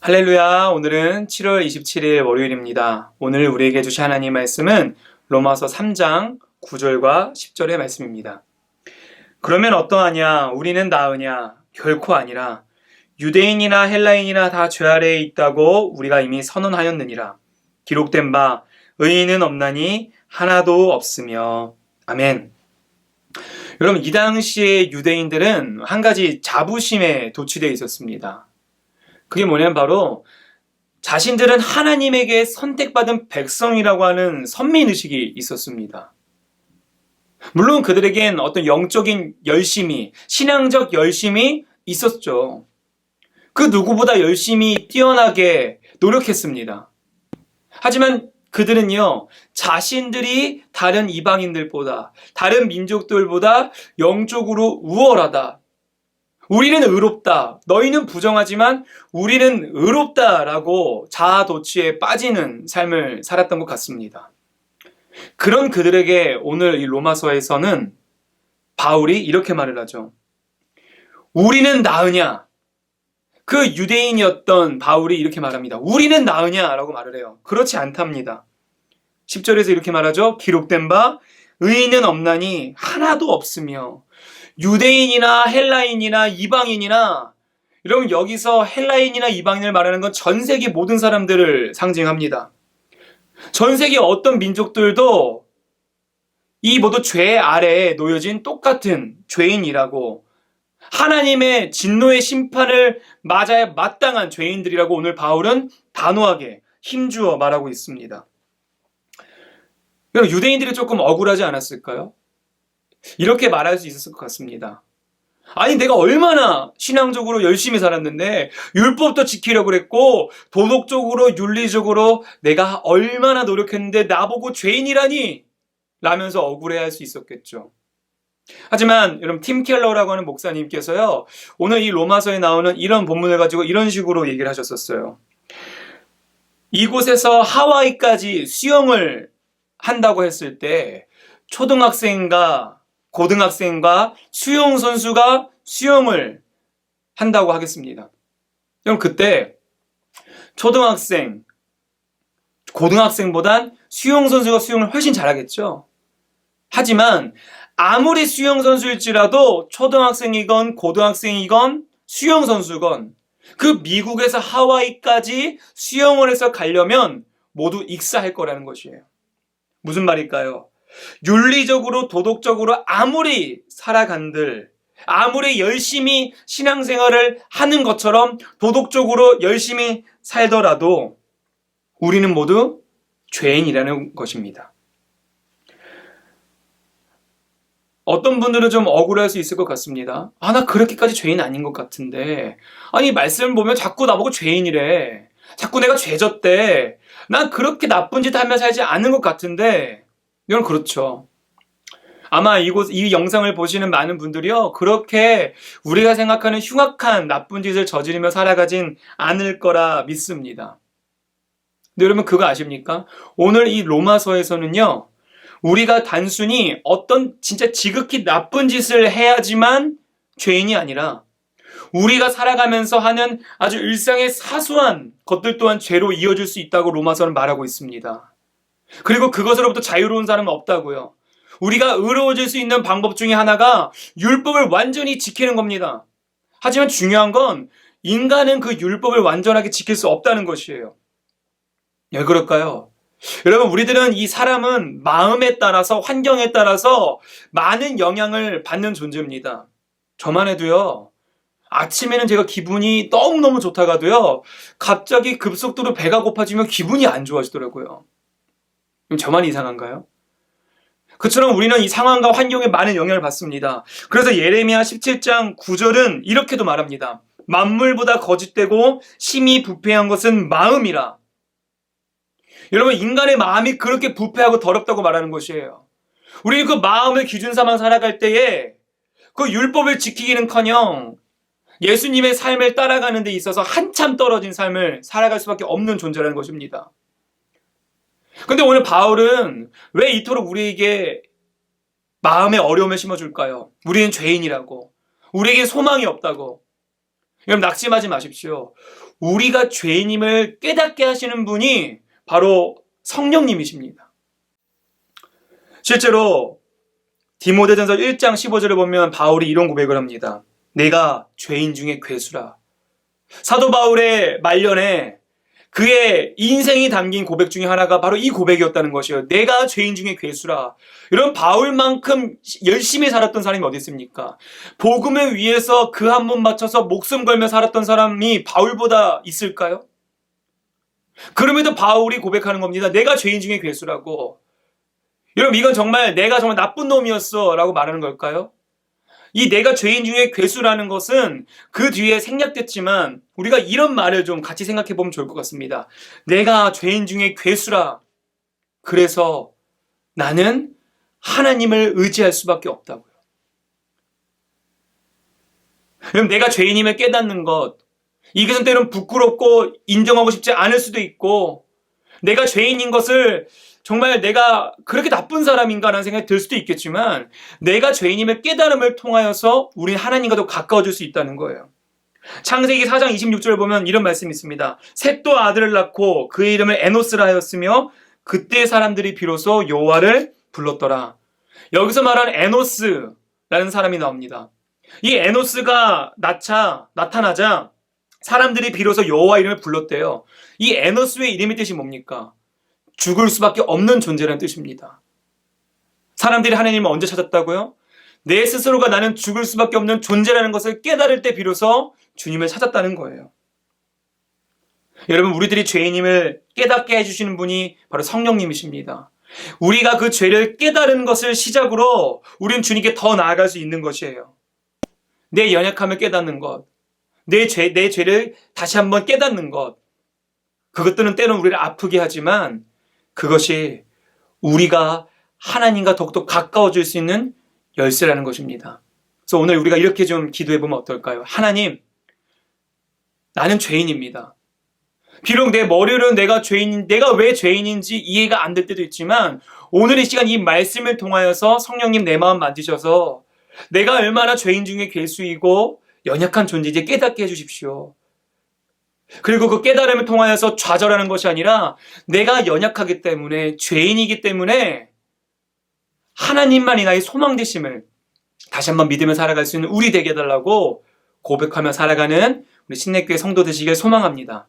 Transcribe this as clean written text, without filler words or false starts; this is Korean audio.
할렐루야. 오늘은 7월 27일 월요일입니다. 오늘 우리에게 주신 하나님 말씀은 로마서 3장 9절과 10절의 말씀입니다. 그러면 어떠하냐? 우리는 나으냐? 결코 아니라 유대인이나 헬라인이나 다 죄 아래에 있다고 우리가 이미 선언하였느니라. 기록된 바 의인은 없나니 하나도 없으며. 아멘. 여러분, 이 당시의 유대인들은 한 가지 자부심에 도취되어 있었습니다. 그게 뭐냐면 바로 자신들은 하나님에게 선택받은 백성이라고 하는 선민의식이 있었습니다. 물론 그들에겐 어떤 영적인 열심이, 신앙적 열심이 있었죠. 그 누구보다 열심히 뛰어나게 노력했습니다. 하지만 그들은요, 자신들이 다른 이방인들보다, 다른 민족들보다 영적으로 우월하다. 우리는 의롭다. 너희는 부정하지만 우리는 의롭다라고 자아도취에 빠지는 삶을 살았던 것 같습니다. 그런 그들에게 오늘 이 로마서에서는 바울이 이렇게 말을 하죠. 우리는 나으냐? 그 유대인이었던 바울이 이렇게 말합니다. 우리는 나으냐라고 말을 해요. 그렇지 않답니다. 10절에서 이렇게 말하죠. 기록된 바 의인은 없나니 하나도 없으며. 유대인이나 헬라인이나 이방인이나, 여러분 여기서 헬라인이나 이방인을 말하는 건 전 세계 모든 사람들을 상징합니다. 전 세계 어떤 민족들도 이 모두 죄 아래에 놓여진 똑같은 죄인이라고, 하나님의 진노의 심판을 맞아야 마땅한 죄인들이라고 오늘 바울은 단호하게 힘주어 말하고 있습니다. 여러분, 유대인들이 조금 억울하지 않았을까요? 이렇게 말할 수 있었을 것 같습니다. 아니, 내가 얼마나 신앙적으로 열심히 살았는데, 율법도 지키려고 그랬고, 도덕적으로, 윤리적으로 내가 얼마나 노력했는데 나보고 죄인이라니! 라면서 억울해할 수 있었겠죠. 하지만 여러분, 팀 켈러라고 하는 목사님께서요, 오늘 이 로마서에 나오는 이런 본문을 가지고 이런 식으로 얘기를 하셨었어요. 이곳에서 하와이까지 수영을 한다고 했을 때 초등학생과 고등학생과 수영선수가 수영을 한다고 하겠습니다. 그럼 그때 초등학생, 고등학생보단 수영선수가 수영을 훨씬 잘하겠죠. 하지만 아무리 수영선수일지라도 초등학생이건 고등학생이건 수영선수건 그 미국에서 하와이까지 수영을 해서 가려면 모두 익사할 거라는 것이에요. 무슨 말일까요? 윤리적으로 도덕적으로 아무리 살아간들, 아무리 열심히 신앙생활을 하는 것처럼 도덕적으로 열심히 살더라도 우리는 모두 죄인이라는 것입니다. 어떤 분들은 좀 억울할 수 있을 것 같습니다. 나 그렇게까지 죄인 아닌 것 같은데, 아니 말씀을 보면 자꾸 나보고 죄인이래, 자꾸 내가 죄졌대, 난 그렇게 나쁜 짓 하며 살지 않은 것 같은데. 이건 그렇죠. 아마 이 영상을 보시는 많은 분들이요, 그렇게 우리가 생각하는 흉악한 나쁜 짓을 저지르며 살아가진 않을 거라 믿습니다. 근데 여러분, 그거 아십니까? 오늘 이 로마서에서는요, 우리가 단순히 어떤 진짜 지극히 나쁜 짓을 해야지만 죄인이 아니라 우리가 살아가면서 하는 아주 일상의 사소한 것들 또한 죄로 이어질 수 있다고 로마서는 말하고 있습니다. 그리고 그것으로부터 자유로운 사람은 없다고요. 우리가 의로워질 수 있는 방법 중에 하나가 율법을 완전히 지키는 겁니다. 하지만 중요한 건 인간은 그 율법을 완전하게 지킬 수 없다는 것이에요. 왜 그럴까요? 여러분, 우리들은 이 사람은 마음에 따라서, 환경에 따라서 많은 영향을 받는 존재입니다. 저만 해도요, 아침에는 제가 기분이 너무너무 좋다가도요, 갑자기 급속도로 배가 고파지면 기분이 안 좋아지더라고요. 저만 이상한가요? 그처럼 우리는 이 상황과 환경에 많은 영향을 받습니다. 그래서 예레미야 17장 9절은 이렇게도 말합니다. 만물보다 거짓되고 심히 부패한 것은 마음이라. 여러분, 인간의 마음이 그렇게 부패하고 더럽다고 말하는 것이에요. 우리는 그 마음을 기준 삼아 살아갈 때에 그 율법을 지키기는커녕 예수님의 삶을 따라가는 데 있어서 한참 떨어진 삶을 살아갈 수밖에 없는 존재라는 것입니다. 근데 오늘 바울은 왜 이토록 우리에게 마음의 어려움을 심어줄까요? 우리는 죄인이라고, 우리에게 소망이 없다고. 여러분 낙심하지 마십시오. 우리가 죄인임을 깨닫게 하시는 분이 바로 성령님이십니다. 실제로 디모데전서 1장 15절을 보면 바울이 이런 고백을 합니다. 내가 죄인 중에 괴수라. 사도 바울의 말년에 그의 인생이 담긴 고백 중에 하나가 바로 이 고백이었다는 것이에요. 내가 죄인 중에 괴수라. 이런 바울만큼 열심히 살았던 사람이 어디 있습니까? 복음을 위해서 그 한 번 바쳐서 목숨 걸며 살았던 사람이 바울보다 있을까요? 그럼에도 바울이 고백하는 겁니다. 내가 죄인 중에 괴수라고. 여러분 이건 정말 내가 정말 나쁜 놈이었어 라고 말하는 걸까요? 이 내가 죄인 중에 괴수라는 것은 그 뒤에 생략됐지만 우리가 이런 말을 좀 같이 생각해 보면 좋을 것 같습니다. 내가 죄인 중에 괴수라. 그래서 나는 하나님을 의지할 수밖에 없다고요. 그럼 내가 죄인임을 깨닫는 것, 이것은 때로는 부끄럽고 인정하고 싶지 않을 수도 있고 내가 죄인인 것을 정말 내가 그렇게 나쁜 사람인가라는 생각이 들 수도 있겠지만 내가 죄인임을 깨달음을 통하여서 우리는 하나님과 더 가까워질 수 있다는 거예요. 창세기 4장 26절을 보면 이런 말씀이 있습니다. 셋도 아들을 낳고 그의 이름을 에노스라 하였으며 그때 사람들이 비로소 여호와를 불렀더라. 여기서 말하는 에노스라는 사람이 나옵니다. 이 에노스가 나타나자 사람들이 비로소 여호와 이름을 불렀대요. 이 에노스의 이름의 뜻이 뭡니까? 죽을 수밖에 없는 존재라는 뜻입니다. 사람들이 하나님을 언제 찾았다고요? 내 스스로가 나는 죽을 수밖에 없는 존재라는 것을 깨달을 때 비로소 주님을 찾았다는 거예요. 여러분 우리들이 죄인임을 깨닫게 해주시는 분이 바로 성령님이십니다. 우리가 그 죄를 깨달은 것을 시작으로 우리는 주님께 더 나아갈 수 있는 것이에요. 내 연약함을 깨닫는 것, 내 죄를 다시 한번 깨닫는 것, 그것들은 때로는 우리를 아프게 하지만 그것이 우리가 하나님과 더욱더 가까워질 수 있는 열쇠라는 것입니다. 그래서 오늘 우리가 이렇게 좀 기도해보면 어떨까요? 하나님, 나는 죄인입니다. 비록 내 머리로는 내가 왜 죄인인지 이해가 안 될 때도 있지만 오늘 이 시간 이 말씀을 통하여서 성령님 내 마음 만지셔서 내가 얼마나 죄인 중에 괴수이고 연약한 존재인지 깨닫게 해주십시오. 그리고 그 깨달음을 통하여서 좌절하는 것이 아니라 내가 연약하기 때문에 죄인이기 때문에 하나님만이 나의 소망 되심을 다시 한번 믿으며 살아갈 수 있는 우리 되게 해달라고 고백하며 살아가는 우리 신내교회 성도 되시길 소망합니다.